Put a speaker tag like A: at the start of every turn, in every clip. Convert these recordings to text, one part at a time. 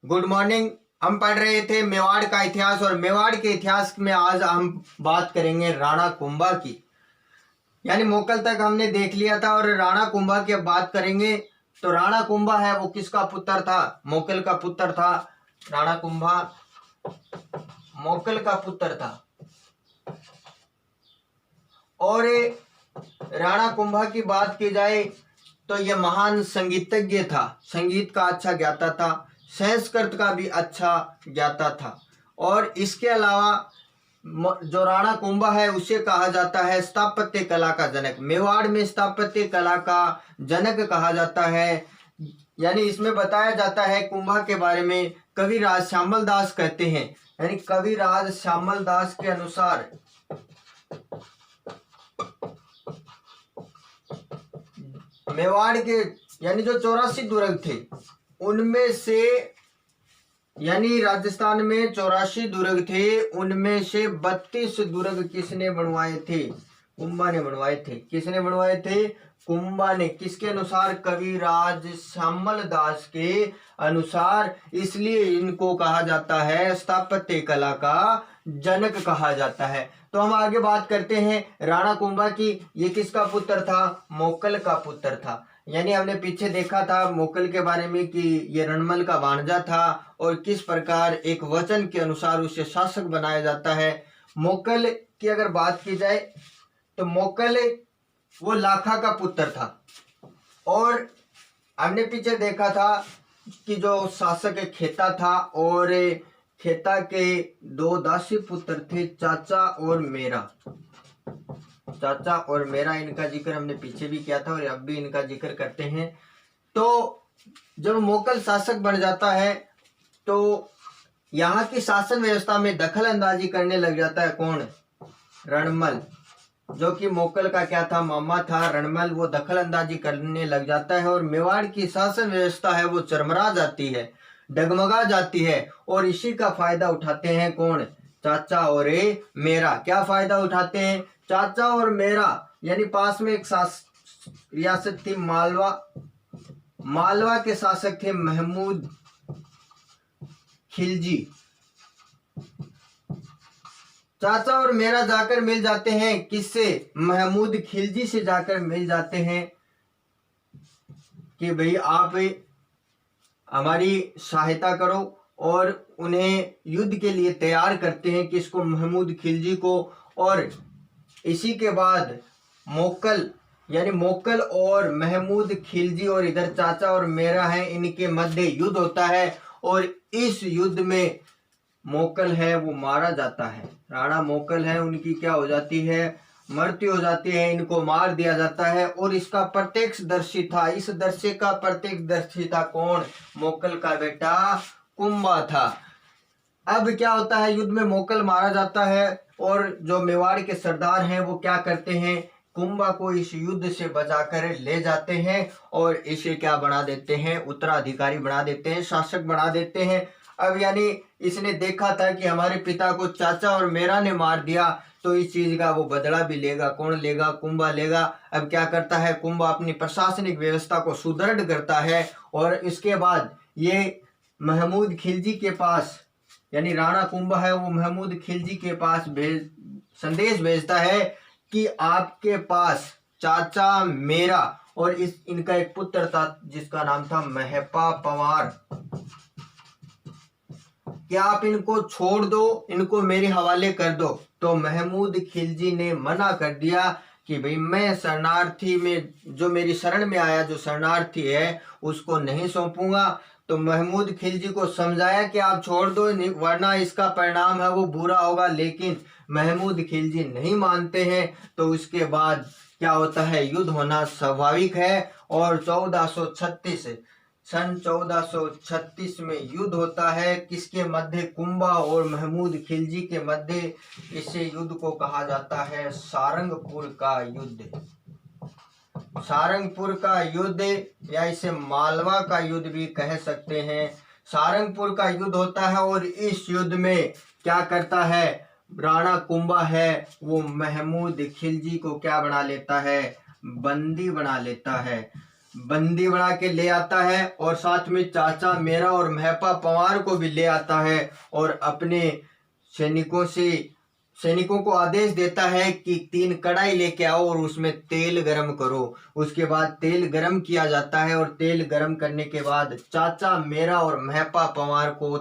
A: Good morning. हम पढ़ रहे थे मेवाड़ का इतिहास और मेवाड़ के इतिहास में आज हम बात करेंगे राणा कुंभा की। यानी मोकल तक हमने देख लिया था और राणा कुंभा की अब बात करेंगे। तो राणा कुंभा है वो किसका पुत्र था? मोकल का पुत्र था। राणा कुंभा मोकल का पुत्र था। और राणा कुंभा की बात की जाए तो यह महान संगीतज्ञ था, संगीत का अच्छा ज्ञाता था, संस्कृत का भी अच्छा ज्ञाता था। और इसके अलावा जो राणा कुंभा है उसे कहा जाता है स्थापत्य कला का जनक। मेवाड़ में स्थापत्य कला का जनक कहा जाता है। यानी इसमें बताया जाता है कुंभा के बारे में कविराज श्यामल दास कहते हैं। यानी कविराज श्यामल दास के अनुसार मेवाड़ के यानी जो 84 दुर्ग थे उनमें से, यानी राजस्थान में 84 दुर्ग थे, उनमें से 32 दुर्ग किसने बनवाए थे? कुंभा ने बनवाए थे। किसने बनवाए थे? कुंभा ने। किसके अनुसार? कविराज श्यामल दास के अनुसार। इसलिए इनको कहा जाता है स्थापत्य कला का जनक कहा जाता है। तो हम आगे बात करते हैं राणा कुंभा की। ये किसका पुत्र था? मोकल का पुत्र था। यानी हमने पीछे देखा था मोकल के बारे में कि ये रणमल का भांजा था और किस प्रकार एक वचन के अनुसार उसे शासक बनाया जाता है। मोकल की अगर बात की जाए तो मोकल वो लाखा का पुत्र था। और हमने पीछे देखा था कि जो शासक खेता था और खेता के 2 दासी पुत्र थे, चाचा और मेरा। चाचा और मेरा, इनका जिक्र हमने पीछे भी किया था और अब भी इनका जिक्र करते हैं। तो जब मोकल शासक बन जाता है तो यहाँ की शासन व्यवस्था में दखल अंदाजी करने लग जाता है। कौन? रणमल, जो कि मोकल का क्या था? मामा था। रणमल वो दखल अंदाजी करने लग जाता है और मेवाड़ की शासन व्यवस्था है वो चरमरा जाती है, डगमगा जाती है। और इसी का फायदा उठाते हैं कौन? चाचा और मेरा। क्या फायदा उठाते हैं? चाचा और मेरा, यानी पास में एक रियासत थी मालवा। मालवा के शासक थे महमूद खिलजी। चाचा और मेरा जाकर मिल जाते हैं किससे? महमूद खिलजी से जाकर मिल जाते हैं कि भाई आप हमारी सहायता करो। और उन्हें युद्ध के लिए तैयार करते हैं किसको? महमूद खिलजी को। और इसी के बाद मोकल, यानी मोकल और महमूद खिलजी और इधर चाचा और मेरा है, इनके मध्य युद्ध होता है। और इस युद्ध में मोकल है वो मारा जाता है। राणा मोकल है उनकी क्या हो जाती है? मृत्यु हो जाती है। इनको मार दिया जाता है। और इसका प्रत्यक्षदर्शी था, इस दृश्य का प्रत्यक्षदर्शी था कौन? मोकल का बेटा कुंभा था। अब क्या होता है? युद्ध में मोकल मारा जाता है और जो मेवाड़ के सरदार हैं वो क्या करते हैं? कुंभा को इस युद्ध से बचाकर ले जाते हैं और इसे क्या बना देते हैं? उत्तराधिकारी बना देते हैं, शासक बना देते हैं। अब यानी इसने देखा था कि हमारे पिता को चाचा और मेरा ने मार दिया, तो इस चीज का वो बदला भी लेगा। कौन लेगा? कुंभा लेगा। अब क्या करता है कुंभा? अपनी प्रशासनिक व्यवस्था को सुदृढ़ करता है और इसके बाद ये महमूद खिलजी के पास, यानी राणा कुंभा है वो महमूद खिलजी के पास संदेश भेजता है कि आपके पास चाचा मेरा और इनका एक पुत्र था जिसका नाम था महपा पंवार, क्या आप इनको छोड़ दो, इनको मेरे हवाले कर दो। तो महमूद खिलजी ने मना कर दिया कि भाई मैं शरणार्थी में, जो मेरी शरण में आया, जो शरणार्थी है उसको नहीं सौंपूंगा। तो महमूद खिलजी को समझाया कि आप छोड़ दो वरना इसका परिणाम है वो बुरा होगा, लेकिन महमूद खिलजी नहीं मानते हैं। तो उसके बाद क्या होता है? युद्ध होना स्वाभाविक है। और 1436 सन 1436 में युद्ध होता है। किसके मध्य? कुंभा और महमूद खिलजी के मध्य। इसे युद्ध को कहा जाता है सारंगपुर का युद्ध। सारंगपुर का युद्ध या इसे मालवा का युद्ध भी कह सकते हैं। सारंगपुर का युद्ध होता है और इस युद्ध में क्या करता है राणा कुंभा है वो महमूद खिलजी को क्या बना लेता है? बंदी बना लेता है। बंदी बना के ले आता है और साथ में चाचा मेरा और महपा पंवार को भी ले आता है और अपने सैनिकों को आदेश देता है कि 3 कढ़ाई लेके आओ और उसमें तेल गरम करो। उसके बाद तेल गरम किया जाता है और तेल गरम करने के बाद चाचा मेरा और महपा पंवार को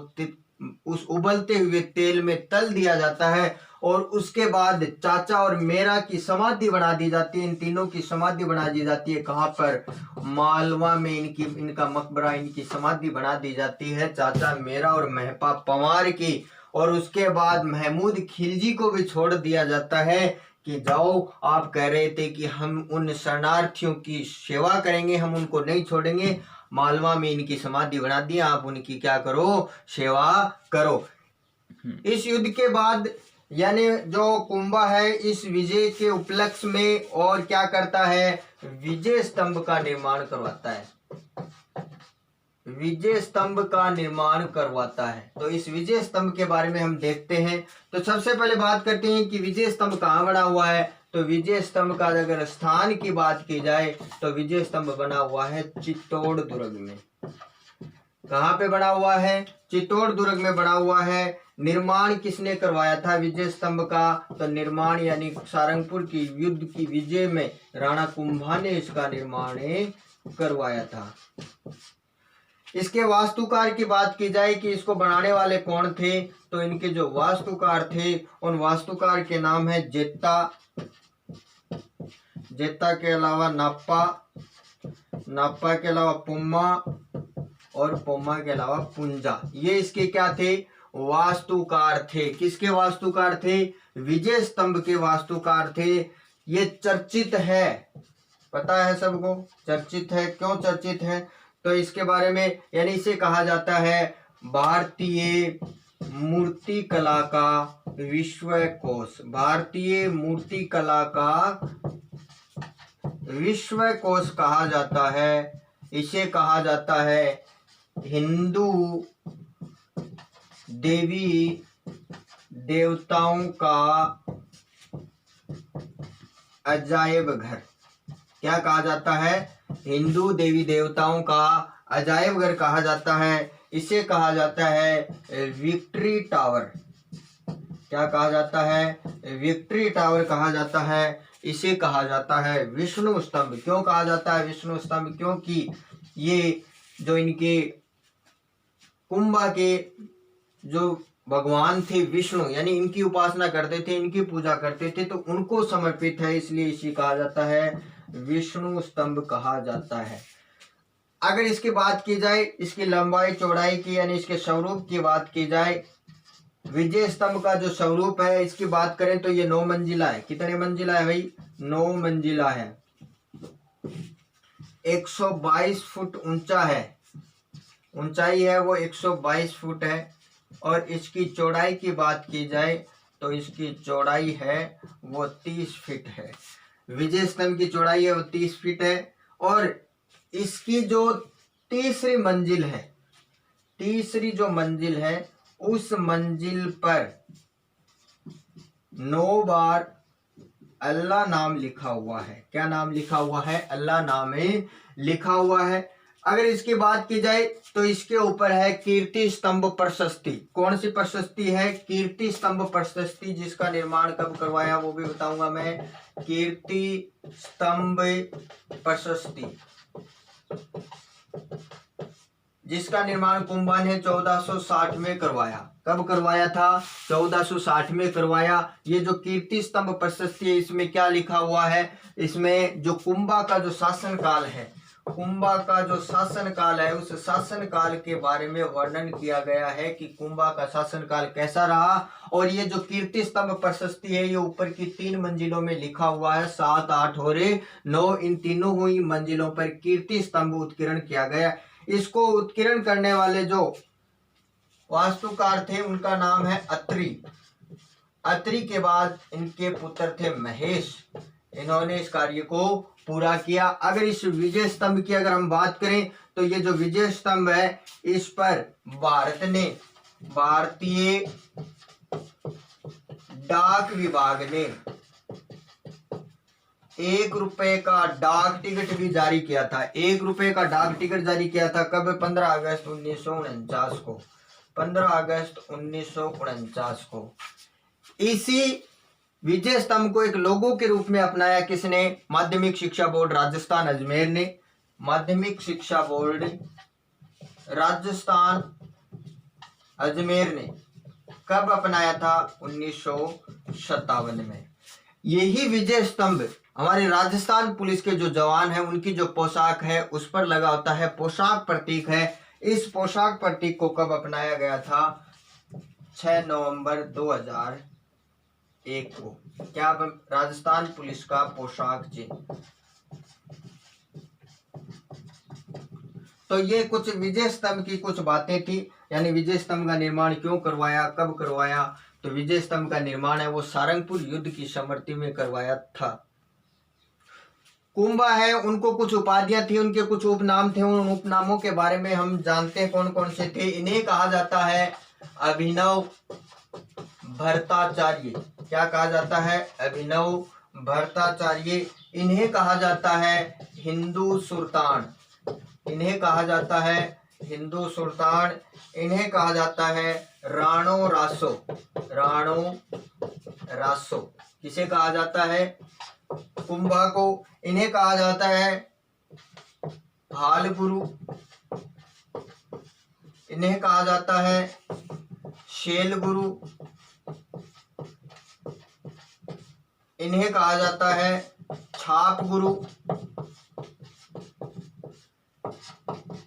A: उस उबलते हुए तेल में तल दिया जाता है और उसके बाद चाचा और मेरा की समाधि बना दी जाती है। इन तीनों की समाधि बना दी जाती है। कहाँ पर? मालवा में इनका मकबरा, इनकी समाधि बना दी जाती है, चाचा मेरा और महपा पंवार की। और उसके बाद महमूद खिलजी को भी छोड़ दिया जाता है कि जाओ, आप कह रहे थे कि हम उन शरणार्थियों की सेवा करेंगे, हम उनको नहीं छोड़ेंगे। मालवा में इनकी समाधि बना दी, आप उनकी क्या करो? सेवा करो। इस युद्ध के बाद यानी जो कुंभा है इस विजय के उपलक्ष्य में और क्या करता है? विजय स्तंभ का निर्माण करवाता है। विजय स्तंभ का निर्माण करवाता है। तो इस विजय स्तंभ के बारे में हम देखते हैं। तो सबसे पहले बात करते हैं कि विजय स्तंभ कहाँ बना हुआ है। तो विजय स्तंभ का अगर स्थान की बात की जाए तो विजय स्तंभ बना हुआ है चित्तौड़ दुर्ग में। कहाँ पे बना हुआ है? चित्तौड़ दुर्ग में बना हुआ है। निर्माण किसने करवाया था विजय स्तंभ का? तो निर्माण यानी सारंगपुर की युद्ध की विजय में राणा कुंभा ने इसका निर्माण करवाया था। इसके वास्तुकार की बात की जाए कि इसको बनाने वाले कौन थे, तो इनके जो वास्तुकार थे उन वास्तुकार के नाम है जेत्ता, जेत्ता के अलावा नाप्पा, नाप्पा के अलावा पुम्मा और पुम्मा के अलावा पुंजा। ये इसके क्या थे? वास्तुकार थे। किसके वास्तुकार थे? विजय स्तंभ के वास्तुकार थे। ये चर्चित है, पता है सबको, चर्चित है। क्यों चर्चित है? तो इसके बारे में यानी इसे कहा जाता है भारतीय मूर्ति कला का विश्वकोश। भारतीय मूर्ति कला का विश्वकोश कहा जाता है। इसे कहा जाता है हिंदू देवी देवताओं का अजायब घर। क्या कहा जाता है? हिंदू देवी देवताओं का अजायब घर कहा जाता है। इसे कहा जाता है विक्ट्री टावर। क्या कहा जाता है? विक्ट्री टावर कहा जाता है। इसे कहा जाता है विष्णु स्तंभ। क्यों कहा जाता है विष्णु स्तंभ? क्योंकि ये जो इनके कुंभा के जो भगवान थे विष्णु, यानी इनकी उपासना करते थे, इनकी पूजा करते थे, तो उनको समर्पित है, इसलिए इसे कहा जाता है विष्णु स्तंभ कहा जाता है। अगर इसकी बात की जाए, इसकी लंबाई चौड़ाई की यानी इसके स्वरूप की बात की जाए, विजय स्तंभ का जो स्वरूप है इसकी बात करें तो ये 9 मंजिला है। कितने मंजिला है भाई? 9 मंजिला है। 122 फुट ऊंचा है, ऊंचाई है वो 122 फुट है। और इसकी चौड़ाई की बात की जाए तो इसकी चौड़ाई है वो 30 फीट है। विजय स्तंभ की चौड़ाई है वो 30 फीट है। और इसकी जो तीसरी मंजिल है, तीसरी जो मंजिल है उस मंजिल पर 9 बार अल्लाह नाम लिखा हुआ है। क्या नाम लिखा हुआ है? अल्लाह नाम लिखा हुआ है। अगर इसकी बात की जाए तो इसके ऊपर है कीर्ति स्तंभ प्रशस्ति। कौन सी प्रशस्ति है? कीर्ति स्तंभ प्रशस्ति। जिसका निर्माण कब करवाया वो भी बताऊंगा मैं। कीर्ति स्तंभ प्रशस्ति जिसका निर्माण कुंभा ने 1460 में करवाया। कब करवाया था? 1460 में करवाया। ये जो कीर्ति स्तंभ प्रशस्ति है इसमें क्या लिखा हुआ है? इसमें जो कुंभा का जो शासन काल है, कुंभा का जो शासन काल है उस शासन काल के बारे में वर्णन किया गया है कि कुंभा का शासन काल कैसा रहा। और ये जो कीर्ति स्तंभ प्रशस्ति है ये ऊपर की 3 मंजिलों में लिखा हुआ है, 7, 8 और 9। इन तीनों हुई मंजिलों पर कीर्ति स्तंभ उत्कीर्ण किया गया। इसको उत्कीर्ण करने वाले जो वास्तुकार थे उनका नाम है अत्रि। अत्रि के बाद इनके पुत्र थे महेश। इन्होंने इस कार्य को पूरा किया। अगर इस विजय स्तंभ की अगर हम बात करें तो ये जो विजय स्तंभ है इस पर भारत ने, भारतीय डाक विभाग ने 1 रुपए का डाक टिकट भी जारी किया था। 1 रुपए का डाक टिकट जारी किया था कब? 15 अगस्त 1949 को। 15 अगस्त 1949 को। इसी विजय स्तंभ को एक लोगो के रूप में अपनाया किसने? माध्यमिक शिक्षा बोर्ड राजस्थान अजमेर ने। माध्यमिक शिक्षा बोर्ड राजस्थान अजमेर ने कब अपनाया था? 1957 में। यही विजय स्तंभ हमारे राजस्थान पुलिस के जो जवान हैं उनकी जो पोशाक है उस पर लगा होता है, पोशाक प्रतीक है। इस पोशाक प्रतीक को कब अपनाया गया था? 6 नवंबर 2001 को। क्या? राजस्थान पुलिस का पोशाक चिन्ह। तो ये कुछ विजय स्तंभ की कुछ बातें थी, यानी विजय स्तंभ का निर्माण क्यों करवाया, कब करवाया। तो विजय स्तंभ का निर्माण है वो सारंगपुर युद्ध की स्मृति में करवाया था। कुंभा है, उनको कुछ उपाधियां थी, उनके कुछ उपनाम थे। उन उपनामों के बारे में हम जानते हैं कौन कौन से थे। इन्हें कहा जाता है अभिनव भट्टाचार्य। क्या कहा जाता है? अभिनव भट्टाचार्य। इन्हें कहा जाता है हिंदू सुल्तान। इन्हें कहा जाता है हिंदू सुल्तान। इन्हें कहा जाता है राणो रासो। राणो रासो किसे कहा जाता है? कुंभा को। इन्हें कहा जाता है हाल गुरु। इन्हें कहा जाता है शेल गुरु। इन्हें कहा जाता है छाप गुरु।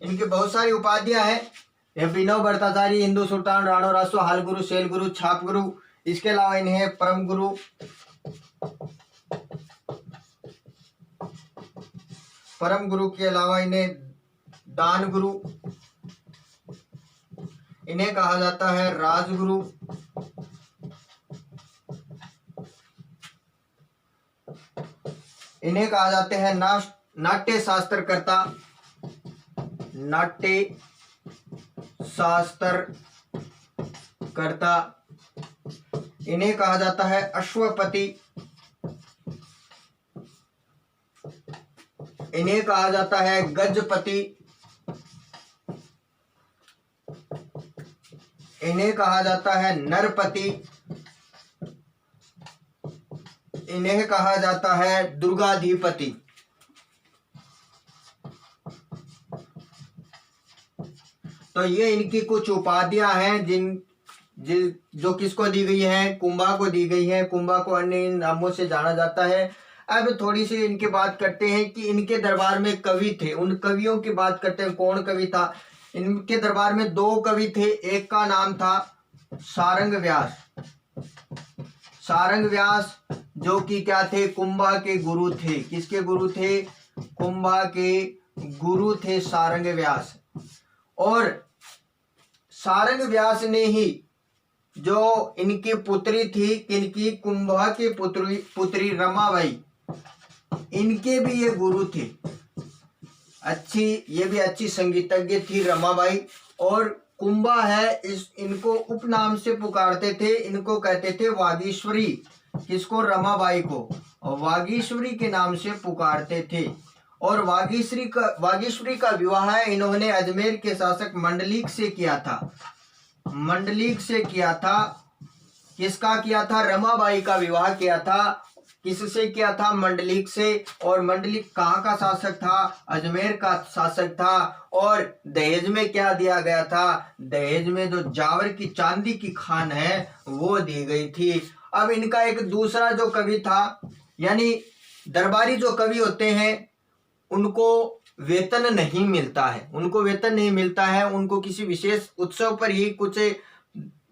A: इनकी बहुत सारी उपाधियां हैं। अभिनव भट्टाचार्य, हिंदू सुल्तान, राणो रासो, हाल गुरु, शेल गुरु, छाप गुरु। इसके अलावा इन्हें परम गुरु, परम गुरु के अलावा इन्हें दान गुरु। इन्हें कहा जाता है राजगुरु। इन्हें कहा जाते हैं नाट्य शास्त्रकर्ता। नाट्य शास्त्रकर्ता। इन्हें कहा जाता है अश्वपति। इन्हें कहा जाता है गजपति। इन्हें कहा जाता है नरपति। इन्हें कहा जाता है दुर्गाधिपति। तो ये इनकी कुछ उपाधियां हैं जो किसको दी गई है? कुंभा को दी गई है। कुंभा को अन्य नामों से जाना जाता है। अब थोड़ी सी इनकी बात करते हैं कि इनके दरबार में कवि थे। उन कवियों की बात करते हैं। कौन कवि था? इनके दरबार में 2 कवि थे। एक का नाम था सारंग व्यास। सारंग व्यास जो कि क्या थे? कुंभा के गुरु थे। किसके गुरु थे? कुंभा के गुरु थे सारंग व्यास। और सारंग व्यास ने ही जो इनकी पुत्री थी, इनकी कुंभा की पुत्री रमाबाई, इनके भी ये गुरु थे। ये भी अच्छी संगीतज्ञ थी रमाबाई। और कुंभा है, इनको उपनाम से पुकारते थे। इनको कहते थे वागीश्वरी। किसको? रमाबाई को। और वागीश्वरी के नाम से पुकारते थे। और वागीश्वरी का विवाह इन्होंने अजमेर के शासक मंडलिक से किया था। मंडलिक से किया था। किसका किया था? रमाबाई का विवाह किया था। किससे किया था? मंडलिक से। और मंडलिक कहाँ का शासक था? अजमेर का शासक था। और दहेज में क्या दिया गया था? दहेज में जो जावर की चांदी की खान है वो दी गई थी। अब इनका एक दूसरा जो कवि था, यानी दरबारी जो कवि होते हैं उनको वेतन नहीं मिलता है। उनको वेतन नहीं मिलता है। उनको किसी विशेष उत्सव पर ही कुछ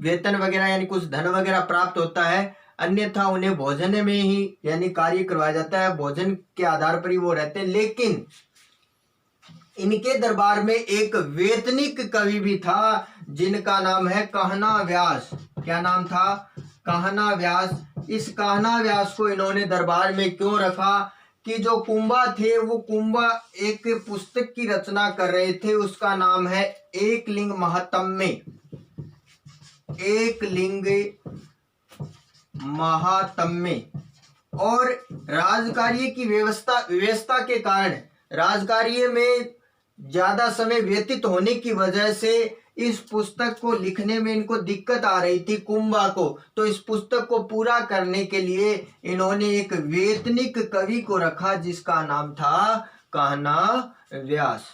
A: वेतन वगैरह यानी कुछ धन वगैरह प्राप्त होता है। अन्यथा उन्हें भोजन में ही यानी कार्य करवाया जाता है। भोजन के आधार पर ही वो रहते हैं। लेकिन इनके दरबार में एक वेतनिक कवि भी था जिनका नाम है कहना व्यास। क्या नाम था? कहना व्यास। इस कहना व्यास को इन्होंने दरबार में क्यों रखा कि जो कुंभा थे वो कुंभा एक पुस्तक की रचना कर रहे थे। उसका नाम है एक लिंग महात्म्य। एक लिंग महात्म्य। और राजकार्य की व्यवस्था के कारण राजकार्य में ज्यादा समय व्यतीत होने की वजह से इस पुस्तक को लिखने में इनको दिक्कत आ रही थी कुंभा को। तो इस पुस्तक को पूरा करने के लिए इन्होंने एक वेतनिक कवि को रखा जिसका नाम था कान्हा व्यास।